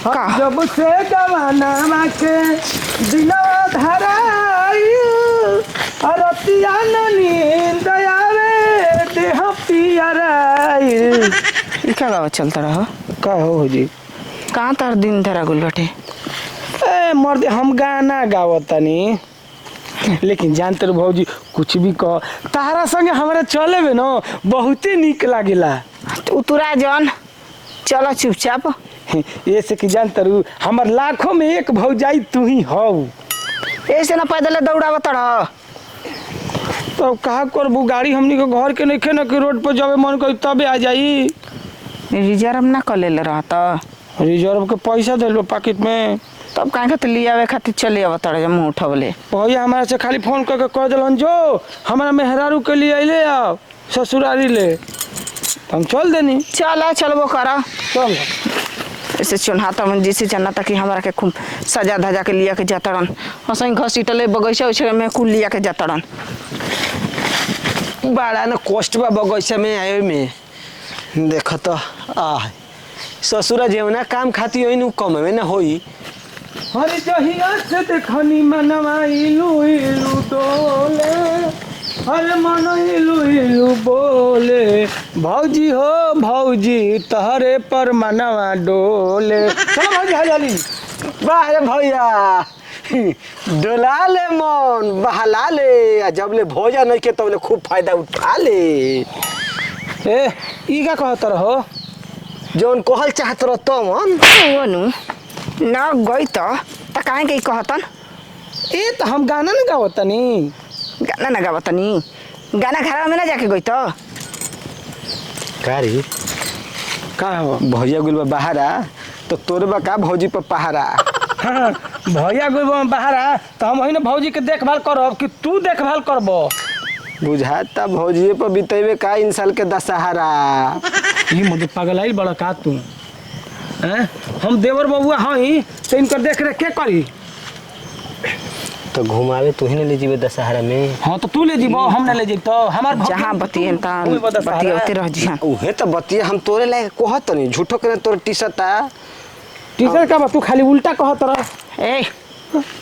जब से जवाना के दिनवा धराई अरतिया नींद आवे देह पियराई। ई का गावा चलता रहो का हो जी कहाँ तार दिन धरा गुल बटे। ए मर्द हम गाना गावतनी लेकिन जानते रहो भौजी कुछ भी कह तारा संगे हमारा चले में न बहुते निक लागेला। तू तुरा जौन चलो चुपचाप। ये से कि जानते रहो हमार लाखों में एक भौजाई तू ही हो। ऐसे ना पैदल दौड़ावत रहो तो कहा करबू गाड़ी हमनी के घर के नहीं न कि रोड पर जावे मन करी तबे आ जाई। रिजर्व ना कर ले रहता रिजर्व के पैसा दिलो पॉकेट में तब काहे के लिए आवे खातिर चले आवत रहे मुंह उठवले। भैया हमारा से खाली फोन करके कह दिलन जो हमारा मेहरारू के लिए अइले आ ससुरारी ले हम चल देनी। चलो चलबो करा चल ऐसे चुनहाता में जैसे जाना था कि हमारा के खूब सजा धजा के लिया के जातरन हसई घसीटले बगैचा उछे में कुल लिया के जातरन। बड़ा न कष्ट बा बगैचा में आए में देख तो आ ससुरा जेवना काम खाती होई नु कम में न होई। हरि जहिया से देखनी मनवा इलू इलू डोले हर मन इलू इलू बोले भौजी हो भौजी तहरे पर मनवा डोले। चलो भौजी हजाली वाह रे भैया डोला ले मन बहला ले जब ले भोजन नहीं के तब ले खूब फायदा उठा ले। ए ई का कहत रहो जौन कहल चाहत रह तो मन ओनु ना गई तो त काहे के कहतन। ए तो हम गाना न गावतनी गाना ना गावतनी गाना घर में ना जाके गई तो कारी का हो भैया गुल बहारा तो तोरे बा का भौजी पर पहारा। हाँ भैया गुल बहारा तो हम वही ना भौजी के देखभाल करब कि तू देखभाल करबो। बुझाता भौजिए पर बितेबे का इन साल के दशहरा। ये मुझे पगलाई बड़ा का तू हैं हम देवर बबुआ हई तो इनकर देख रेख के करी। तो घुमावे तू ही न ले जीवे दशहरा में। हाँ तो तू ले जीबो हम ना ले जीब तो हमार जहां बतियन ता बतियते रह जी। उहे तो बतिया हम तोरे लायक कहत नहीं झूठो के तोर टी-शर्ट टीचर का तू खाली उल्टा कहत रह। ए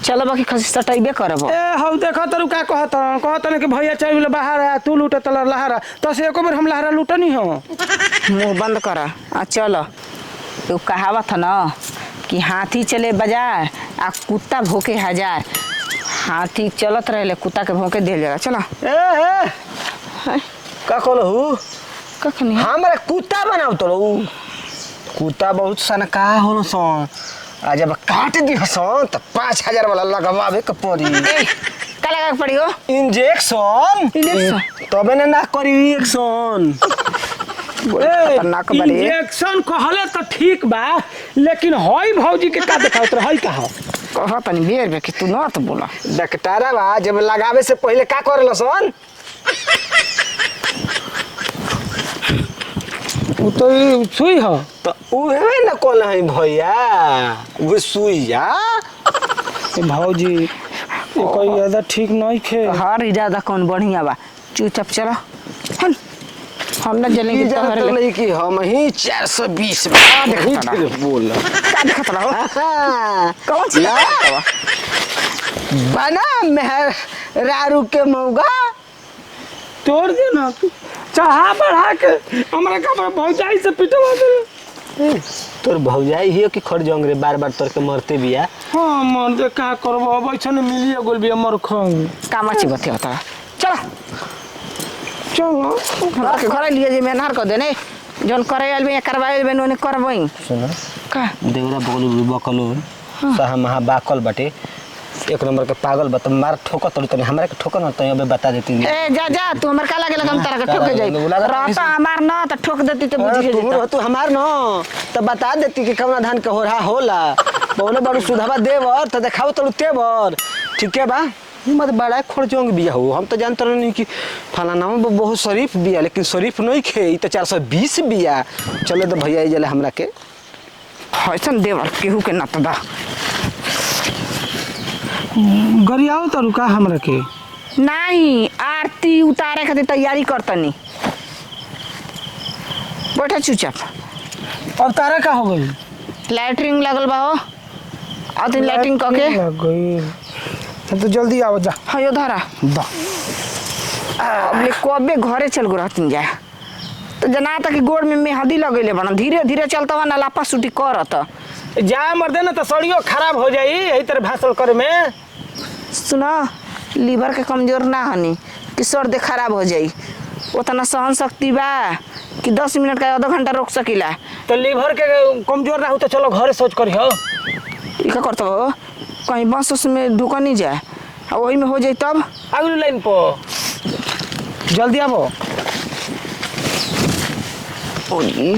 चलो बाकी खसी सटाइबे करबो। ए हम देखो तरू का कहत कि भैया चाहिए बाहर आ तू लूट तला लहारा तो से एको बार हम लहारा लूटनी हो। मुंह बंद करा आ चलो तो कहावत है ना कि हाथी चले बाजार आ कुत्ता भोके हजार। हाथी चलत रहे कुत्ता के भोंके दे जाएगा। चलो ए का कहलहु कखनी हमरा कुत्ता बनाओ तो कुत्ता बहुत सन का होलो सन आ जब काट दी हसन तो 5000 वाला लगवावे के पड़ी। का लगा के पड़ी हो इंजेक्शन तबे ना करी एक्शन। इंजेक्शन कहले तो ठीक बा लेकिन हई भौजी के का देखावत रह हई का हो कहा तनी बेर बे कि तू ना तो बोला डॉक्टर बा जब लगावे से पहले का करल सन उ तो सुई हो तो उहे न कोन है भैया वो सुइया भौजी ये कोई ज्यादा ठीक नहीं खे। हर इरादा कौन बढ़िया बा चुपचाप चलो हम ना जलेंगे तो हर नहीं कि हम ही 420 बोल का देखत रहो कौन सी बना मेहर रारू के मौगा तोड़ दे ना तू चाहा बढ़ा के हमरा का भौजाई से पिटवा दे। तोर भौजाई हियो कि खड़ जंग रे बार बार तोर के मरते बिया। हां मन दे का करबो अब ऐसन मिलिए गोल बिया मर खाऊ काम अच्छी बते होता। चलो चलो हमरा के घर लिए जे मेहनत कर देने जोन करे आइल बे करवाइल बे नोने करबई सुनो का देवरा बगल बकलो साहा महा बाकल बटे एक नंबर के पागल बत मार ठोक तोड़ तने हमरा के ठोक न त अबे बता देती। ए जा जा तू हमर का लागे हम तारा के ठोके जाई रहता हमार न त ठोक देती त बुझी जेता तू हमार न त बता देती कि कवना धान के होरहा होला बोले बड़ू सुधावा देवर त देखाओ तोड़ तेवर ठीक है बा मत बड़ा खोड़ जोंग बिया हो हम तो जानत नहीं कि फलाना में बहुत शरीफ बिया लेकिन शरीफ नहीं खे ई त 420 बिया चले तो भैया जले हमरा के हसन देवर केहू के न त दा गरियाओ त रुका हमरा के नहीं आरती उतारे खातिर तैयारी करतनी बैठा चुपचाप अब तारा का हो गई लैटरिंग लगल बा हो और तीन लैटरिंग क के लग गई तो जल्दी आओ जा हाँ यो धरा दा अबले कबे घरे चल गो रहतीन जा तो जना था कि गोड़ में मेहंदी लगेले बना धीरे धीरे चलता हुआ नालापा सूटी करत जा मर देना तो सड़ियो खराब हो जाई यही तरह भाषण करे में। सुना लीवर के कमजोर ना हनी कि सर्दी खराब हो जाई उतना सहन शक्ति बा कि 10 मिनट का आधा घंटा रोक सकीला। तो लीवर के कमजोर ना हो तो चलो घरे सोच करी हो। ई का करत हो कहीं बस उसमें ढुका नहीं जाए और वही में हो जाए तब अगली लाइन पर जल्दी आवो। ओए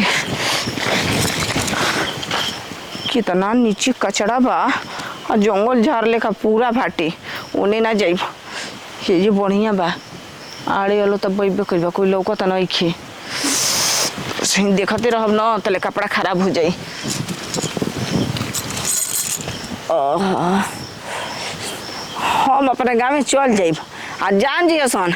कितना नीचे कचड़ा बा और जंगल झाड़ लेखा पूरा भाटी ओने ना जाइब ये जे बढ़िया बा आड़े वालो तब बैबे कइबा कोई लौकत नहीं खे सही देखते रहब न तले कपड़ा खराब हो जाई। हम अपने गाँव में चल जाइब आ जान जी सन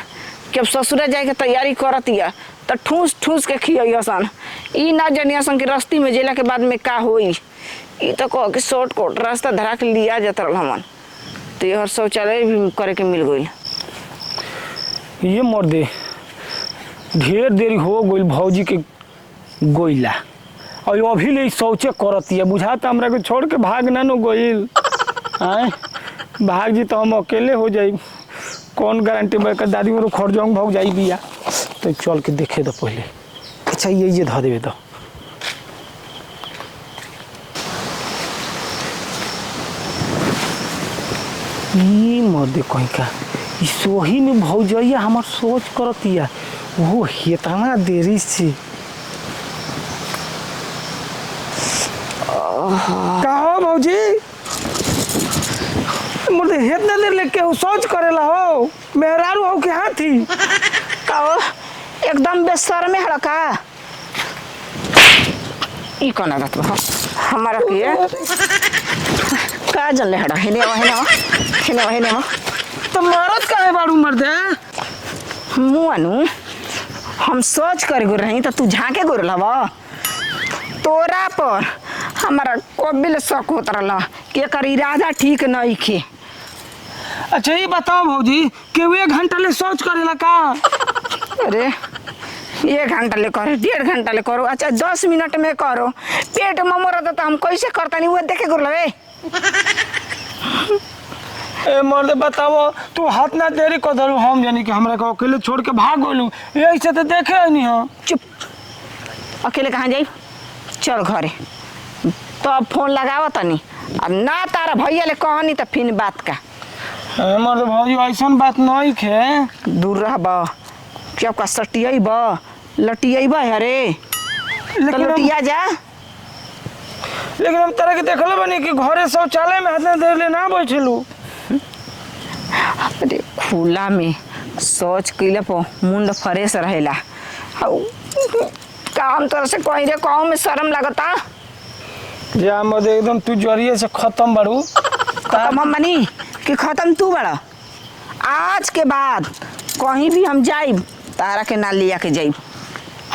कि अब ससुरा जाए के तैयारी करतिया तो ठूस ठूस के खिया सन ई ना जनिया सन कि रस्ती में जेला के बाद में का होई ई तो कह के शॉर्ट कट रास्ता धरा के लिया जाता रहा हमन तो ये हर शौचालय भी करे के मिल गई। ये मर दे ढेर देरी हो गई भौजी के गोइला और अभी ले शौचे करतिया बुझाता हमरा के छोड़ के भाग ना नो गोइल आए भाग जी तो हम अकेले हो जाई कौन गारंटी बा के दादी मोर खरजंग भाग जाई बिया तो चल के देखे दो पहले। अच्छा ये ध देवे तो ई मर्दे कहीं का ई सोही में भौजैया हमार सोच करतिया वो हेतना देरी से कहो भौजी मुझे हेतना देर लेके हो सोच करेला हो मेहरारू हो के हाथी कहो एकदम बेशर्म है लड़का ई कौन आदत बा हमारा के का जन ले हड़ा हेने हेने तो मरद काहे बाड़ू मर्दे मुआनु हम सोच कर गुर रही तो तू झाके गुर लवा तोरा पर हमारा कबिल शक होत रहला कि एकर इरादा ठीक नहीं खे। अच्छा ये बताओ भौजी कि वो 1 घंटा ले सोच करेला का अरे 1 घंटा ले करो 1.5 घंटा ले करो अच्छा 10 मिनट में करो पेट में मरत तो हम कैसे करता नहीं वो देखे गुर लवे ए मर्दे बताओ तू हाथ ना देरी कर दरू हम जानी कि हमरा को अकेले छोड़ के भाग गइलू यही से तो देखे नहीं हो। चुप अकेले कहाँ जाई चल घरे तो अब फोन लगावा तनी अब ना तारा भैया ले कहनी तो फिर बात का ए मर्दे भौजी ऐसन बात नहीं खे दूर रह बा क्या का सटियाई बा लटियाई बा अरे तो लटिया जा लेकिन हम तरह के देखले बनी कि घरे शौचालय में हाथ ना देर ले ना बैठलू अरे खुला में सोच कइला पर मुंड फ्रेश रहेला काम तरह से कहीं रे गाँव में शर्म लगता जा मर्दे एकदम तू जरिए से खत्म बाड़ू खत्म हम बनी कि खत्म तू बड़ा आज के बाद कहीं भी हम जाइब तारा के ना लिया के जाइब।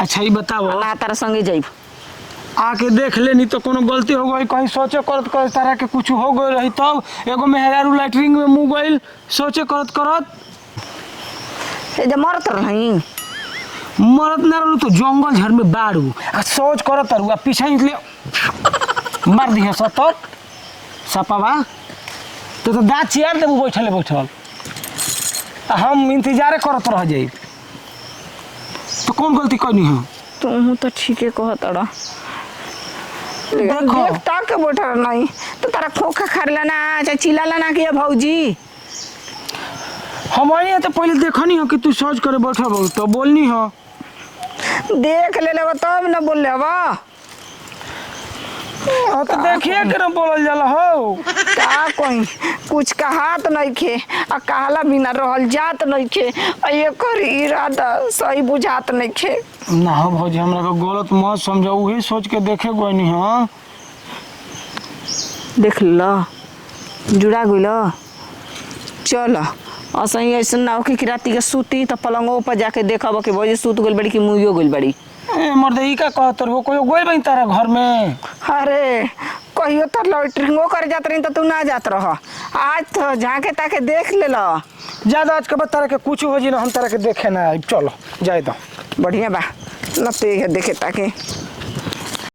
अच्छा ये बताओ ना तारा संगे जाइब आके देख लेनी तो कोनो गलती हो गई कहीं सोचे करत करत तारा के कुछ हो गई रही तब एगो मेहरारू लैटरिंग में मुँह गइल सोचे करत करत जब मरत रही मरत ना रहलू तो जंगल झाड़ में बाड़ू आ सोच करत रहू आ पीछे निकले मार दिहे सतर सपावा तो दाँत चियार देबू बैठल बैठल आ हम इंतजारे करत रह जाई तो कौन गलती करनी है तुम तो ठीके कहत रहा देखो देख ताक के बैठा नहीं तो तारा खोखा खरला ना चाहे चिल्लाला ना कि भौजी हमारे यहाँ तो पहले देखनी हो कि तू सोच करे बैठा बहु तो बोलनी हो देख ले लेवा तब न बोल लेवा तो देखिए कि ना बोलल जाला हो का कोई कुछ कहात नहीं खे आ कहला बिना रहल जात नहीं खे आ एकर इरादा सही बुझात नहीं खे ना हो भौजी हमरा को गलत मत समझो वही सोच के देखे कोई नहीं हाँ देख लो जुड़ा गइल चल असही ऐसा ना हो कि राती के सूती तो पलंगों पर जाके देखब कि भौजी सूत गइल बड़ी कि मुइयो गइल बड़ी ए मर्दे ई का कहत हो कोई गोइल बई तारा घर में अरे कहियो तो लॉटरिंगो कर जात रही तो तू ना जात रह। आज तो झाके ताके देख ले लो। ज्यादा आज के बाद तारा के कुछ हो जी ना हम तारा के देखे ना आइब। चलो जाए दो। बढ़िया बा न तो देखे ताके